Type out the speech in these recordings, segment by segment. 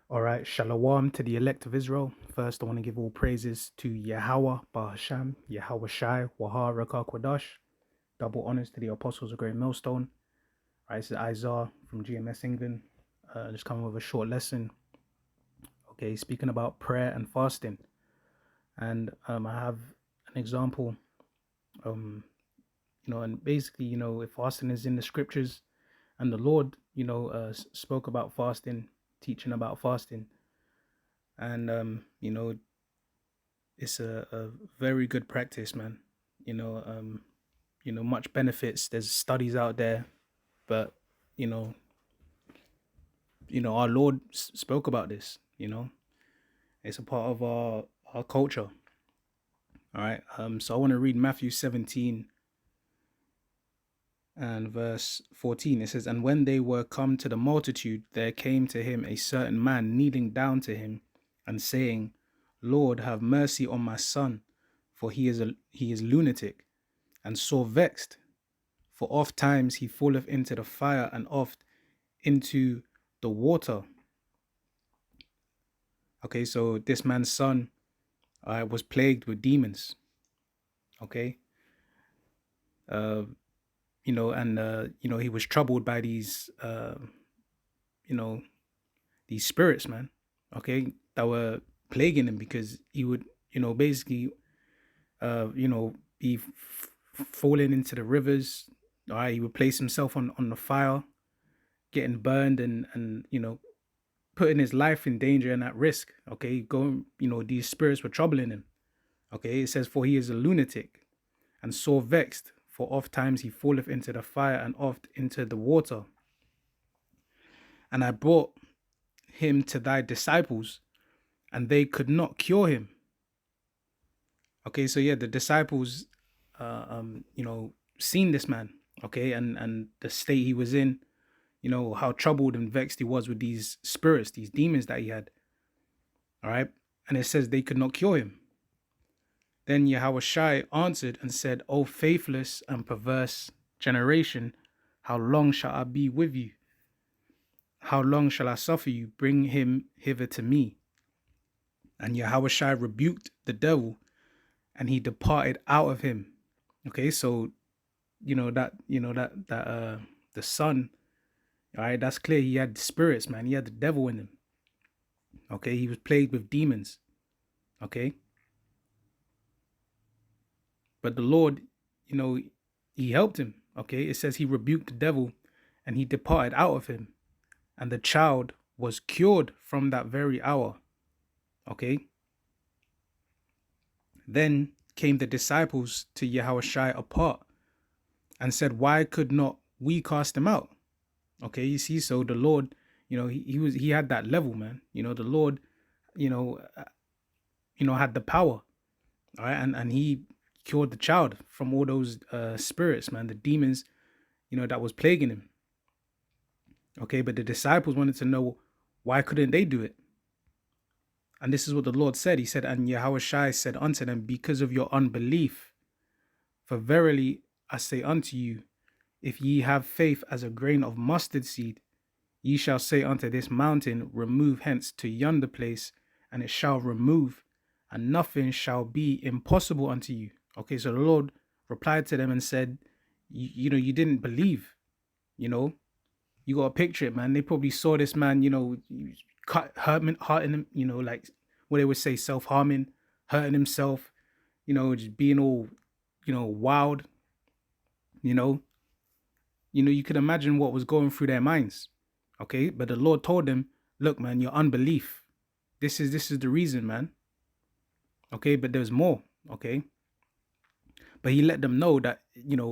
All right, shalom to the elect of Israel. First, I want to give all praises to Yahweh, Bahasham, Yahweh Shai, Waha, Rakah, Kwadash. Double honors to the apostles of Great Millstone. All right, this is Isaiah from GMS England. Just coming with a short lesson. Okay, speaking about prayer and fasting. And I have an example, um, and basically, if fasting is in the scriptures and the Lord, spoke about fasting, teaching about fasting. And, it's a very good practice, man. You know, um, much benefits. There's studies out there, but you know, our Lord spoke about this. It's a part of our culture. All right. So I want to read Matthew 17 and verse 14. It says, "And when they were come to the multitude, there came to him a certain man kneeling down to him, and saying, Lord, have mercy on my son, for he is lunatic, and sore vexed. For oft times he falleth into the fire, and oft into the water." Okay, so this man's son was plagued with demons. Okay, uh, and he was troubled by you know, these spirits, man. Okay, that were plaguing him because he would, basically, be falling into the rivers. All right, he would place himself on the fire, getting burned, and putting his life in danger and at risk. Okay, going, these spirits were troubling him. Okay, it says, "For he is a lunatic, and sore vexed, for oft times he falleth into the fire, and oft into the water. And I brought him to thy disciples, and they could not cure him." Okay, so yeah, the disciples, seen this man. Okay, and the state he was in. How troubled and vexed he was with these spirits, these demons that he had. All right, and it says they could not cure him. Then Yahushua answered and said, O faithless and perverse generation, how long shall I be with you? How long shall I suffer you? Bring him hither to me. And Yahushua rebuked the devil, and he departed out of him. Okay, so the son, all right, that's clear. He had spirits, man. He had the devil in him. Okay, he was plagued with demons. Okay, but the Lord, he helped him. Okay, it says he rebuked the devil, and he departed out of him, and the child was cured from that very hour. Okay. Then came the disciples to Yahushua apart and said, Why could not we cast him out? Okay, you see, so the Lord, he had that level, man. The Lord, you know, had the power, all right, and he cured the child from all those spirits, man, the demons, that was plaguing him. Okay, but the disciples wanted to know, why couldn't they do it? And this is what the Lord said. He said, and Yahushua said unto them, because of your unbelief. For verily I say unto you, if ye have faith as a grain of mustard seed, ye shall say unto this mountain, remove hence to yonder place, and it shall remove, and nothing shall be impossible unto you. Okay, so the Lord replied to them and said, you didn't believe, you got to picture it, man. They probably saw this man, hurting him, like what they would say, self-harming, hurting himself, just being all, wild, you know. You could imagine what was going through their minds. Okay, but the Lord told them, look, man, your unbelief. This is the reason, man. Okay, but there's more. Okay. But he let them know that,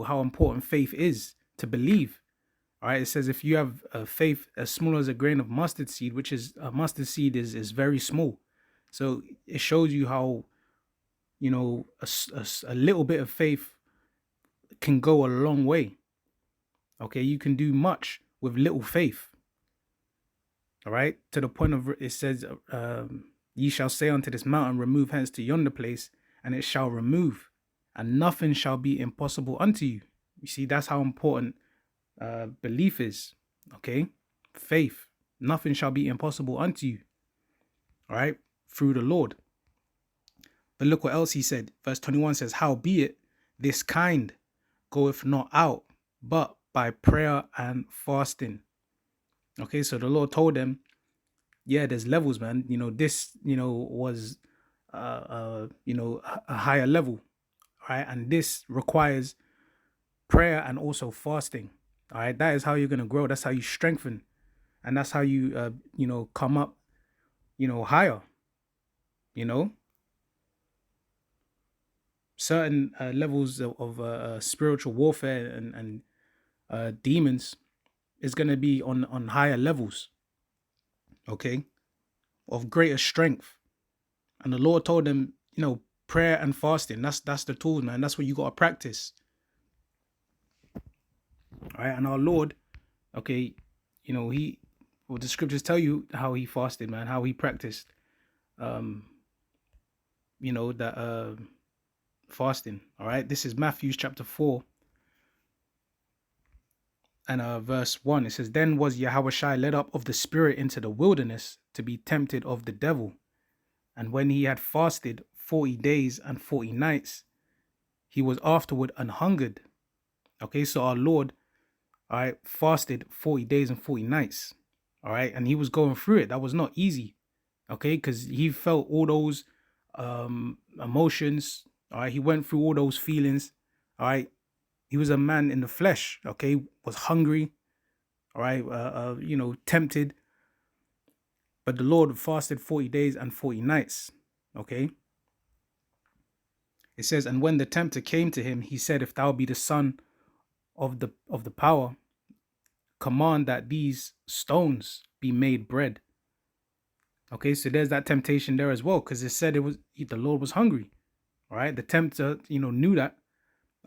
how important faith is to believe. All right, it says if you have a faith as small as a grain of mustard seed, which is a mustard seed is very small. So it shows you how, a little bit of faith can go a long way. Okay, you can do much with little faith. All right, to the point of it says, ye shall say unto this mountain, remove hence to yonder place, and it shall remove, and nothing shall be impossible unto you. You see, that's how important belief is. Okay, faith, nothing shall be impossible unto you. all right, through the Lord. But look what else he said. Verse 21 says, howbeit this kind goeth not out, but by prayer and fasting. Okay, so the Lord told them, yeah, there's levels, man. This, was, a higher level, right? And this requires prayer and also fasting. All right, that is how you're gonna grow. That's how you strengthen, and that's how you, come up, higher. You know, certain levels of spiritual warfare and demons is gonna be on higher levels. Okay, of greater strength. And the Lord told them, prayer and fasting. That's the tools, man. That's what you gotta practice. All right, and our Lord, okay, the scriptures tell you how he fasted, man, how he practiced, um, that fasting. All right, this is Matthew chapter 4 and verse 1. It says, then was Yahushua led up of the Spirit into the wilderness to be tempted of the devil. And when he had fasted 40 days and 40 nights, he was afterward anhungered. Okay, so our Lord, all right, fasted 40 days and 40 nights. All right, and he was going through it. That was not easy. Okay, because he felt all those emotions. All right, he went through all those feelings. All right, he was a man in the flesh. Okay, was hungry. All right, tempted. But the Lord fasted 40 days and 40 nights. Okay. It says, and when the tempter came to him, he said, if thou be the son of the power, command that these stones be made bread. Okay, so there's that temptation there as well, because it said the Lord was hungry. All right, the tempter, knew that.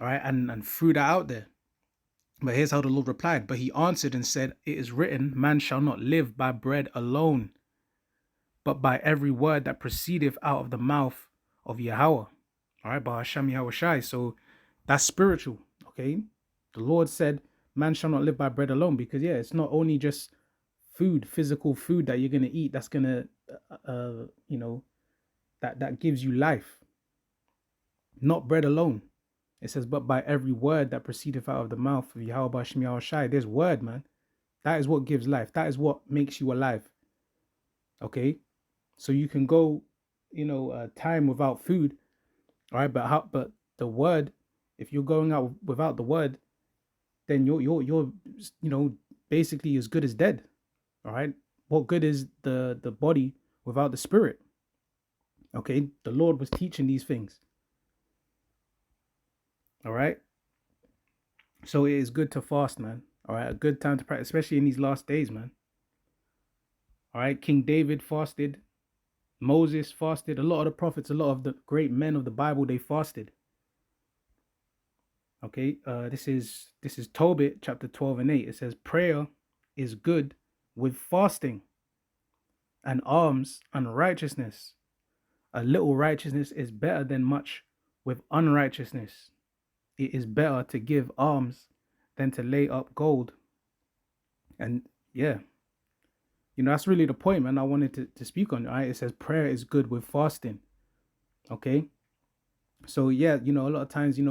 All right, and threw that out there. But here's how the Lord replied. But he answered and said, it is written, man shall not live by bread alone, but by every word that proceedeth out of the mouth of Yahweh. All right, by Hashem Yahushai. So that's spiritual. Okay, the Lord said, man shall not live by bread alone, because it's not only just food, physical food that you're gonna eat that's gonna, that gives you life. Not bread alone. It says, but by every word that proceedeth out of the mouth of Yahweh Shem Yahushai. There's word, man. That is what gives life. That is what makes you alive. Okay, so you can go, time without food. All right, but the word, if you're going out without the word, then you're basically as good as dead. All right, what good is the body without the spirit? Okay, the Lord was teaching these things. All right, so it is good to fast, man. All right, a good time to practice, especially in these last days, man. All right, King David fasted, Moses fasted, a lot of the prophets, a lot of the great men of the Bible, they fasted. Okay, this is Tobit chapter 12 and 8. It says, prayer is good with fasting, and alms and righteousness. A little righteousness is better than much with unrighteousness. It is better to give alms than to lay up gold. And yeah, that's really the point, man, I wanted to speak on. All right, it says prayer is good with fasting. Okay, so yeah, a lot of times, if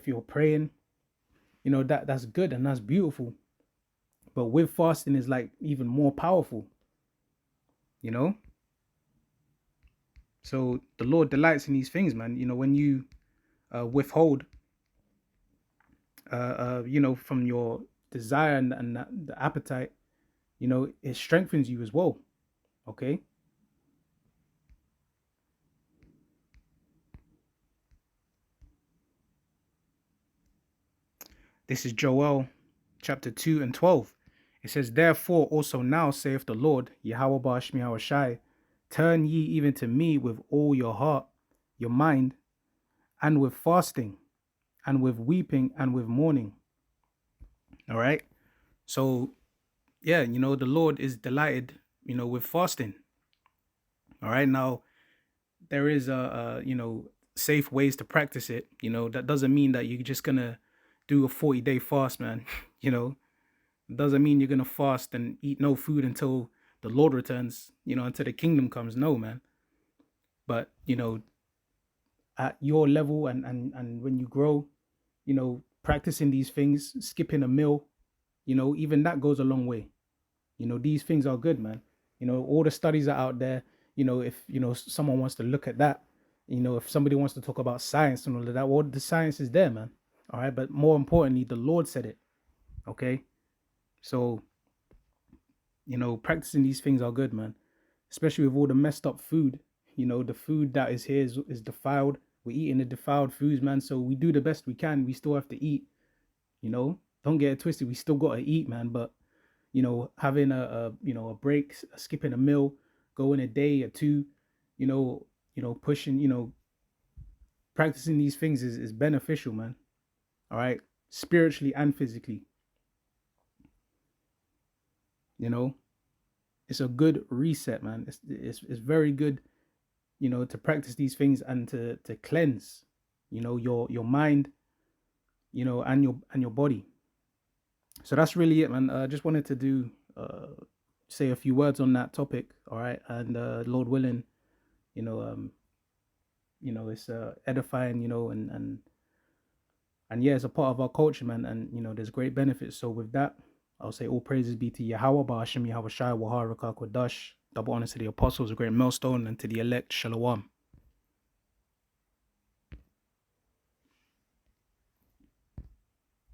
you're praying, that's good and that's beautiful. But with fasting is like even more powerful, So the Lord delights in these things, man. When you withhold, from your desire and the appetite, it strengthens you as well. Okay. This is Joel chapter 2 and 12. It says, therefore also now saith the Lord, Yahweh Ba'ashmi Hawashai, turn ye even to me with all your heart, your mind, and with fasting, and with weeping, and with mourning. All right. So, yeah, the Lord is delighted, with fasting. All right. Now, there is safe ways to practice it. That doesn't mean that you're just gonna do a 40-day fast, man. It doesn't mean you're gonna fast and eat no food until the Lord returns, you know, until the kingdom comes. No, man. But, you know, at your level and when you grow, you know, practicing these things, skipping a meal, you know, even that goes a long way. You know, these things are good, man. You know, all the studies are out there. You know, if, you know, someone wants to look at that, you know, if somebody wants to talk about science and all of that, well, the science is there, man. All right. But more importantly, the Lord said it. Okay. So, you know, practicing these things are good, man. Especially with all the messed up food. You know, the food that is here is defiled. We're eating the defiled foods, man. So we do the best we can. We still have to eat, you know. Don't get it twisted. We still gotta eat, man. But, you know, having a you know, a break, skipping a meal, going a day or two, you know, pushing, you know, practicing these things is beneficial, man. All right. Spiritually and physically, you know. It's a good reset, man. It's very good, you know, to practice these things and to cleanse, you know, your mind, you know, and your body. So that's really it, man. I just wanted to do say a few words on that topic. All right. And Lord willing, you know, it's edifying, you know, and yeah, it's a part of our culture, man. And you know, there's great benefits. So with that, I'll say all praises be to Yahweh, Ba'ashem Yahweh Shai, Wahar Rakak Wadash. Double honors to the apostles, a great millstone, and to the elect, Shalom.